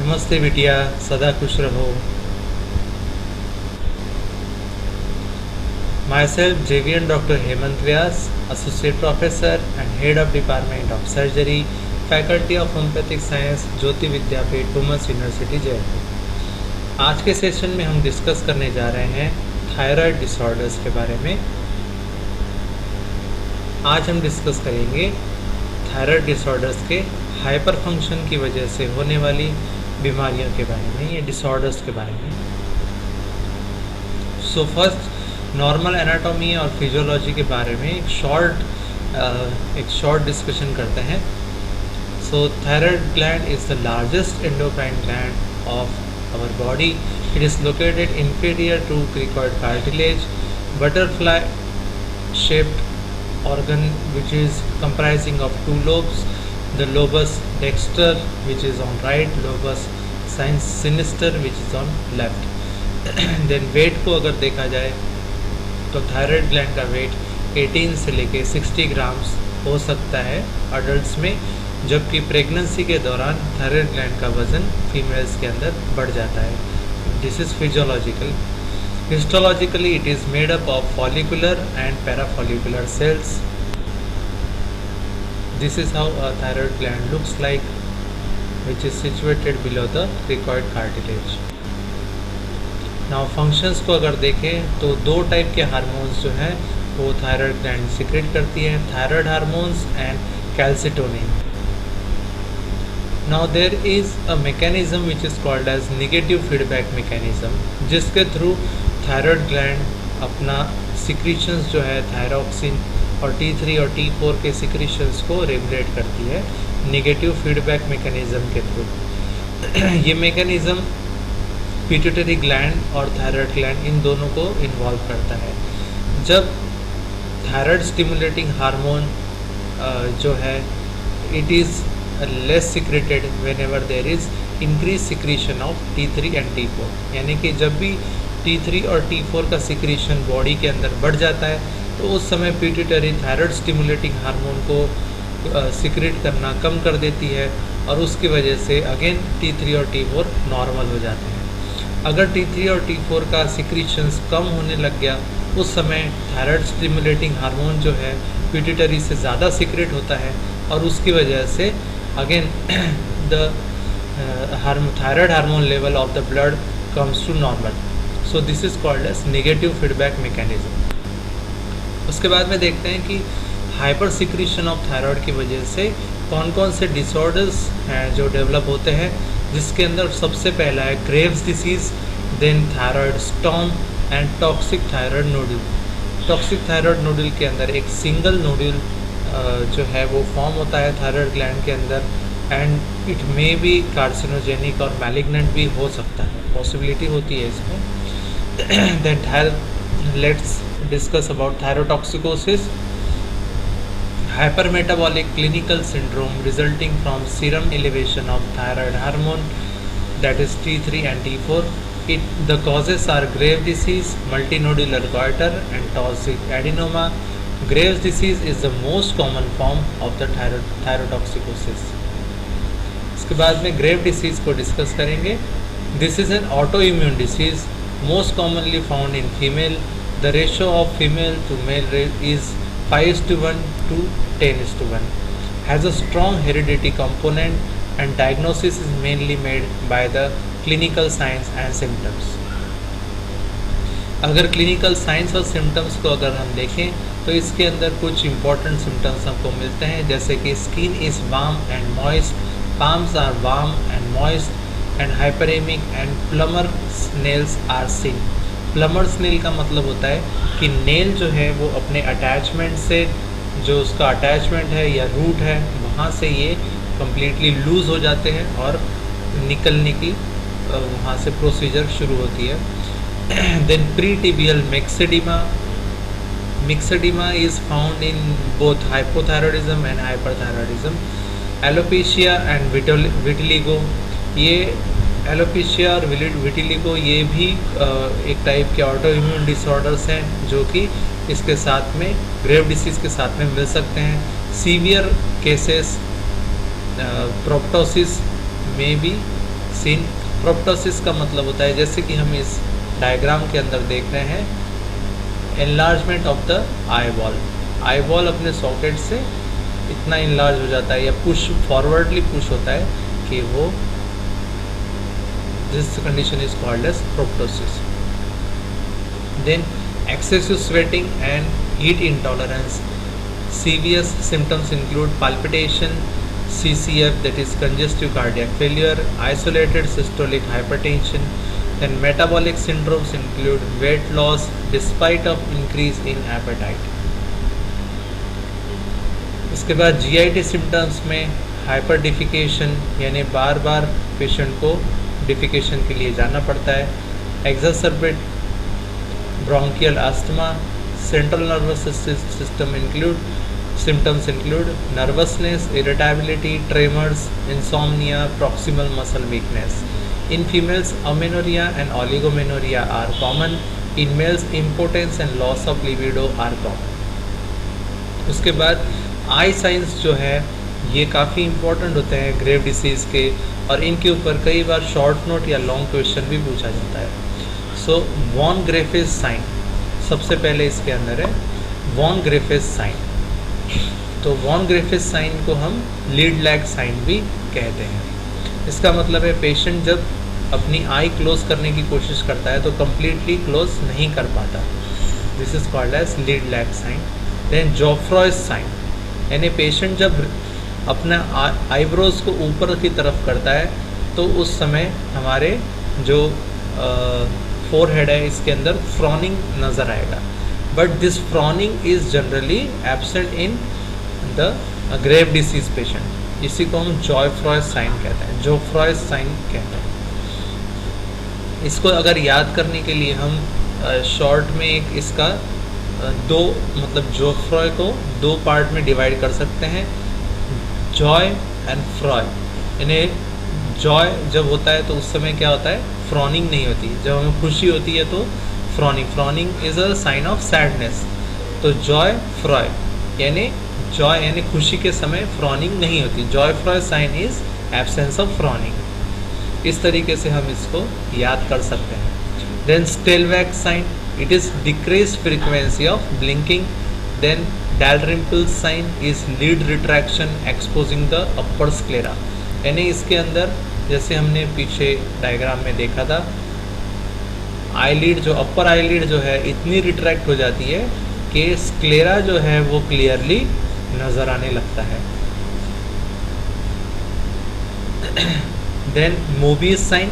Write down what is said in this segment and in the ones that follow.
नमस्ते बिटिया, सदा खुश रहो। Myself, JVN Dr. Hemant Vyas, Associate Professor and Head of Department of Surgery, Faculty of Homeopathic Science, Jyoti Vidyapeeth, women's university Jaipur. आज के सेशन में हम डिस्कस करने जा रहे हैं थायराइड डिसऑर्डर्स के बारे में। आज हम डिस्कस करेंगे थायराइड डिसऑर्डर्स के हाइपर फंक्शन की वजह से होने वाली बीमारियों के बारे में, ये डिसऑर्डर्स के बारे में। सो फर्स्ट नॉर्मल एनाटॉमी और फिजियोलॉजी के बारे में एक शॉर्ट डिस्कशन करते हैं। So thyroid gland is the largest endocrine gland of our body. It is located inferior to cricoid cartilage, butterfly shaped organ which is comprising of two lobes, the lobus dexter which is on right, lobus sinister which is on left. then weight को अगर देखा जाए तो thyroid gland का wait 18 से लेके 60 grams हो सकता है अडल्ट्स में, जबकि प्रेगनेंसी के दौरान थायराइड ग्लैंड का वज़न फीमेल्स के अंदर बढ़ जाता है। This is physiological. Histologically, it is made up of follicular and parafollicular cells. This is how a thyroid gland looks like, which is situated below the cricoid cartilage. Now functions को अगर देखें तो दो टाइप के hormones जो हैं वो thyroid gland secrete करती है, thyroid hormones and calcitonin. Now there is a mechanism which is called as negative feedback mechanism, जिसके थ्रू थायराइड ग्लैंड अपना सिक्रीशंस जो है थायरॉक्सिन और T3 और T4 के सिक्रीशंस को रेगुलेट करती है नेगेटिव फीडबैक मैकेनिज़्म के थ्रू। ये मैकेनिज़्म पिट्यूटरी ग्लैंड और थायराइड ग्लैंड इन दोनों को इन्वॉल्व करता है। जब थायराइड स्टिमुलेटिंग हार्मोन जो है it is less secreted whenever there is increase secretion of T3 and T4, यानी कि जब भी T3 और T4 का सिक्रीशन बॉडी के अंदर बढ़ जाता है तो उस समय पिट्यूटरी थायराइड स्टिमुलेटिंग हार्मोन को सिक्रेट करना कम कर देती है और उसकी वजह से अगेन T3 और T4 नॉर्मल हो जाते हैं। अगर T3 और T4 का सिक्रीशंस कम होने लग गया उस समय थायराइड स्टिमुलेटिंग हार्मोन जो है पिट्यूटरी से ज़्यादा सिक्रेट होता है और उसकी वजह से again the thyroid hormone level of the blood comes to normal. So this is called as negative feedback mechanism. उसके बाद में देखते हैं कि हाइपर सिक्रीशन ऑफ थायराइड की वजह से कौन कौन से डिसऑर्डर्स हैं जो डेवलप होते हैं, जिसके अंदर सबसे पहला है Graves disease, then thyroid storm and toxic thyroid nodule. Toxic thyroid nodule के अंदर एक सिंगल नोडल जो है वो फॉर्म होता है थायराइड ग्लैंड के अंदर and it may be carcinogenic और मैलिग्नेंट भी हो सकता है, पॉसिबिलिटी होती है इसमें। then let's discuss about thyrotoxicosis, hypermetabolic clinical syndrome resulting from serum elevation of thyroid hormone, that is T3 and T4. The causes are Graves' disease, multinodular goiter and toxic adenoma. Graves' disease is the most common form of the thyrotoxicosis. इसके बाद में grave disease को discuss करेंगे। This is an autoimmune disease most commonly found in female. The ratio of female to male is 5:1 to 10:1. Has a strong heredity component and diagnosis is mainly made by the clinical signs and symptoms. अगर clinical science और symptoms को अगर हम देखें तो इसके अंदर कुछ इंपॉर्टेंट सिम्टम्स हमको मिलते हैं, जैसे कि skin is warm and moist, palms are warm and moist and hyperemic and plumber nails are seen. Plumber nail का मतलब होता है कि नेल जो है वो अपने अटैचमेंट से, जो उसका अटैचमेंट है या रूट है वहाँ से ये कम्प्लीटली लूज़ हो जाते हैं और निकलने की वहाँ से प्रोसीजर शुरू होती है। Then pretibial myxoedema. Myxoedema is found in both hypothyroidism and hyperthyroidism. Alopecia and vitiligo, ये एलोपेशिया और विटिलिगो ये भी एक टाइप के ऑटोइम्यून डिसऑर्डर्स हैं जो कि इसके साथ में ग्रेव डिसीज़ के साथ में मिल सकते हैं। सीवियर केसेस प्रोप्टोसिस में भी सीन। प्रोप्टोसिस का मतलब होता है, जैसे कि हम इस डायग्राम के अंदर देख रहे हैं, enlargement of the eye ball. Eye ball अपने सॉकेट से इतना इनलार्ज हो जाता है या पुश फॉरवर्डली पुश होता है कि वो, this condition is called as proptosis. Then excessive sweating and heat intolerance. Serious symptoms include palpitation, CCF, that is congestive cardiac failure, isolated systolic hypertension. Then metabolic syndromes include weight loss despite of increase in appetite. इसके बाद GIT symptoms में hyper defecation, यानी बार बार patient को defecation के लिए जाना पड़ता है, exacerbate bronchial asthma. Central nervous system symptoms include nervousness, irritability, tremors, insomnia, proximal muscle weakness. In females, amenorrhea and oligomenorrhea are common. In males, impotence and loss of libido are common. उसके बाद आई science जो है ये काफ़ी important होते हैं grave disease के, और इनके ऊपर कई बार शॉर्ट नोट या लॉन्ग क्वेश्चन भी पूछा जाता है। सो वॉन ग्रिफिथ साइन सबसे पहले इसके अंदर है, वॉन ग्रिफिथ साइन। तो वॉन ग्रिफिथ साइन को हम लीड लैग साइन भी कहते हैं। इसका मतलब है पेशेंट जब अपनी आई क्लोज करने की कोशिश करता है तो कम्प्लीटली क्लोज नहीं कर पाता, this is called as lid lag sign. Then Joffroy sign, यानी पेशेंट जब अपना आईब्रोज को ऊपर की तरफ करता है तो उस समय हमारे जो फोरहेड है इसके अंदर फ्रॉनिंग नज़र आएगा, but this frowning is generally absent in the grave disease patient. इसी को हम जोफ्रॉय साइन कहते हैं, जोफ्रॉय साइन कहते हैं। इसको अगर याद करने के लिए हम शॉर्ट में एक इसका दो मतलब जोफ्रॉय को दो पार्ट में डिवाइड कर सकते हैं, जॉय एंड फ्रॉय। यानी जॉय जब होता है तो उस समय क्या होता है, फ्रॉनिंग नहीं होती। जब हमें खुशी होती है तो frowning is a sign of sadness. तो जॉय फ्रॉय यानी जॉय यानी खुशी के समय फ्रॉनिंग नहीं होती, joy froy sign is absence of frowning. इस तरीके से हम इसको याद कर सकते हैं। Then Stellwag sign, it is decrease frequency of blinking. Then Dalrymple sign is lid retraction exposing the upper sclera, यानी इसके अंदर जैसे हमने पीछे डायग्राम में देखा था, आईलिड जो अपर आईलिड जो है इतनी रिट्रैक्ट हो जाती है कि स्क्लेरा जो है वो क्लियरली नज़र आने लगता है। Then Mobius sign,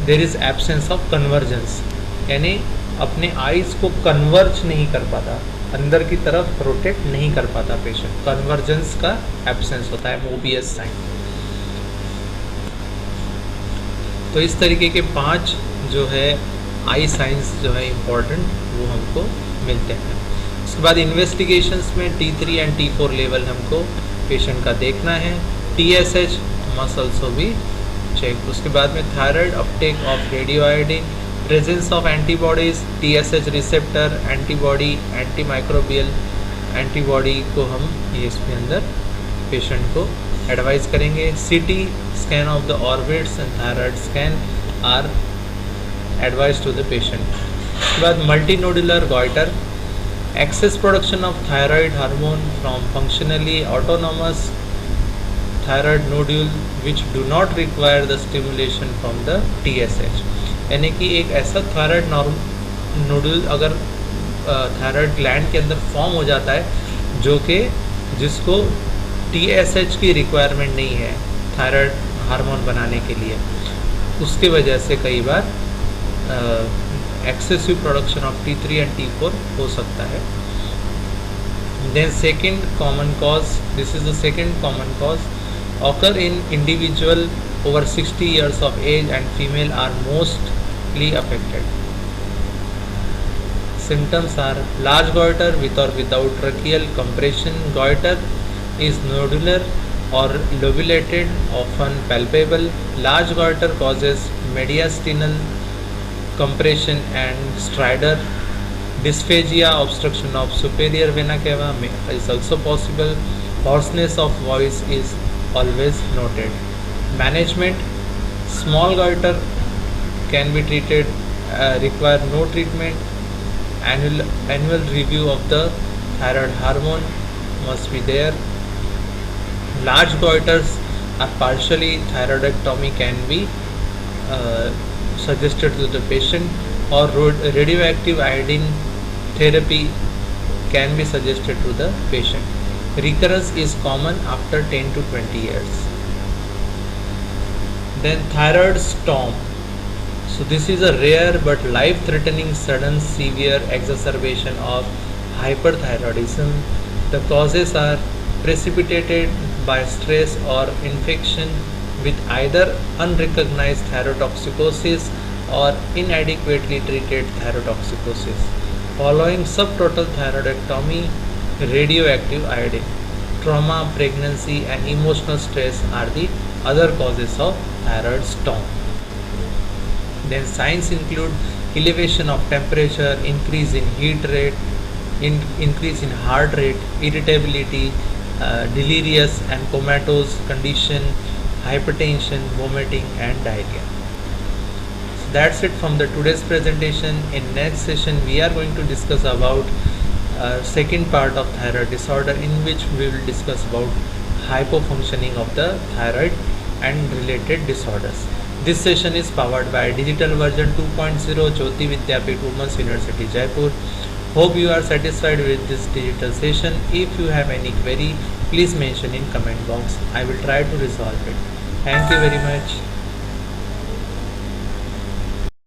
there is absence of convergence, यानी अपने आईज को कन्वर्ज नहीं कर पाता, अंदर की तरफ रोटेट नहीं कर पाता पेशेंट, कन्वर्जेंस का एब्सेंस होता है मोबियस साइन। तो इस तरीके के 5 जो है आई साइंस जो है इम्पॉर्टेंट वो हमको मिलते हैं। उसके बाद इन्वेस्टिगेशंस में T3 एंड T4 लेवल हमको पेशेंट का देखना है, TSH मस्ट ऑल्सो भी चेक। उसके बाद में thyroid Uptake of radio iodine, presence of antibodies, TSH receptor, antibody, anti microbial antibody को हम ये इसमें अंदर पेशेंट को एडवाइस करेंगे। CT scan of the orbits and thyroid scan are advice to the patient. उसके बाद multinodular goitre, excess production of thyroid hormone from functionally autonomous thyroid nodule which do not require the stimulation from the TSH, यानी कि एक ऐसा thyroid nodule अगर thyroid gland के अंदर form हो जाता है जो कि जिसको TSH की रिक्वायरमेंट नहीं है थायराइड हार्मोन बनाने के लिए, उसके वजह से कई बार excessive production of T3 and T4 हो सकता है। Then second common cause, this is the second common cause, occur in individual over 60 years of age and female are mostly affected. Symptoms are large goiter with or without tracheal compression. Goiter is nodular or lobulated, often palpable. Large goiter causes mediastinal compression and stridor. Dysphagia, obstruction of superior vena cava is also possible. Hoarseness of voice is always noted. Management, Small goiter can be treated, require no treatment. Annual review of the thyroid hormone must be there. Large goiters are partially thyroidectomy can be uh, suggested to the patient, or radioactive iodine therapy can be suggested to the patient. Recurrence is common after 10 to 20 years. Then thyroid storm. So this is a rare but life-threatening sudden severe exacerbation of hyperthyroidism. The causes are precipitated by stress or infection with either unrecognized thyrotoxicosis or inadequately treated thyrotoxicosis. Following subtotal thyroidectomy, radioactive iodine, trauma, pregnancy, and emotional stress are the other causes of thyroid storm. Then signs include elevation of temperature, increase in heat rate, increase in heart rate, irritability, delirious and comatose condition, hypertension, vomiting, and diarrhea. So that's it from the today's presentation. In next session, we are going to discuss about second part of thyroid disorder, in which we will discuss about hypofunctioning of the thyroid and related disorders. This session is powered by Digital Version 2.0 Jyoti Vidyapith Women's University Jaipur. Hope you are satisfied with this digital session. If you have any query, please mention in comment box. I will try to resolve it. Thank you very much.